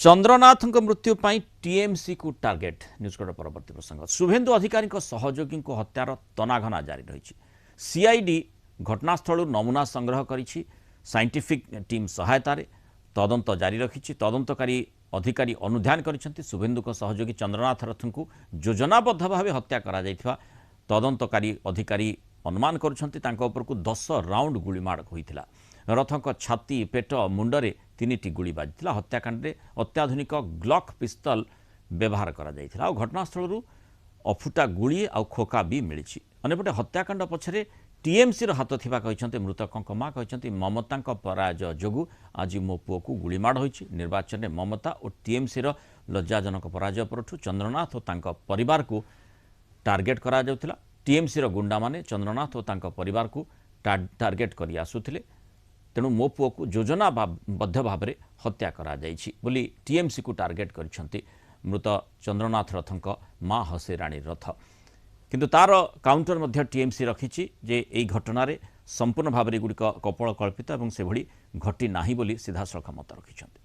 चंद्रनाथ मृत्यु पर टीएमसी को टार्गेट न्यूजकोट परवर्ती प्रसंग शुभेन्दु अधिकारी सहयोगी हत्यार तनाघना जारी रही सीआईडी घटनास्थल नमूना संग्रह करी साइंटिफिक टीम सहायतार तदंत जारी रखी तदंतकारी अधिकारी अनुधान कर शुभेन्दु सहयोगी चंद्रनाथ रथ को योजनाबद्ध भाव हत्या करा तदंतकारी अधिकारी अनुमान कर 10 राउंड गुलीमाड़ होता रथक छाती पेट मुंडरे 3टी गुली बाजी हत्याकांड में अत्याधुनिक ग्लॉक पिस्तल व्यवहार करा घटनास्थल अफुटा गुली आ खोका भी मिली अंपटे हत्याकांड पछरे टीएमसी हाथ थिबा कहते मृतकों माँ कहते ममता पराजय जोगु आज मो पुओ को गुलीमाड़ होइछि निर्वाचन में ममता और टीएमसी लज्जाजनक पराजय परठू चंद्रनाथ और परिवार को टार्गेट करा जाउथिला टीएमसी गुंडा माने चंद्रनाथ और परिवार को टार्गेट करी आसुथिले तेणु मो पुओ को योजनाबद्ध भाव में हत्या करा जाइछि बोली टीएमसी को टार्गेट करिसेंति मृत चंद्रनाथ रथक माँ हसेराणी रथ किंतु तार काउंटर मध्य टीएमसी रखिछि जे एई घटना रे संपूर्ण भाव में गुड़िक कपल कल्पित और से भली घटी नाही बोली सीधासलख मत रखिछन्ति।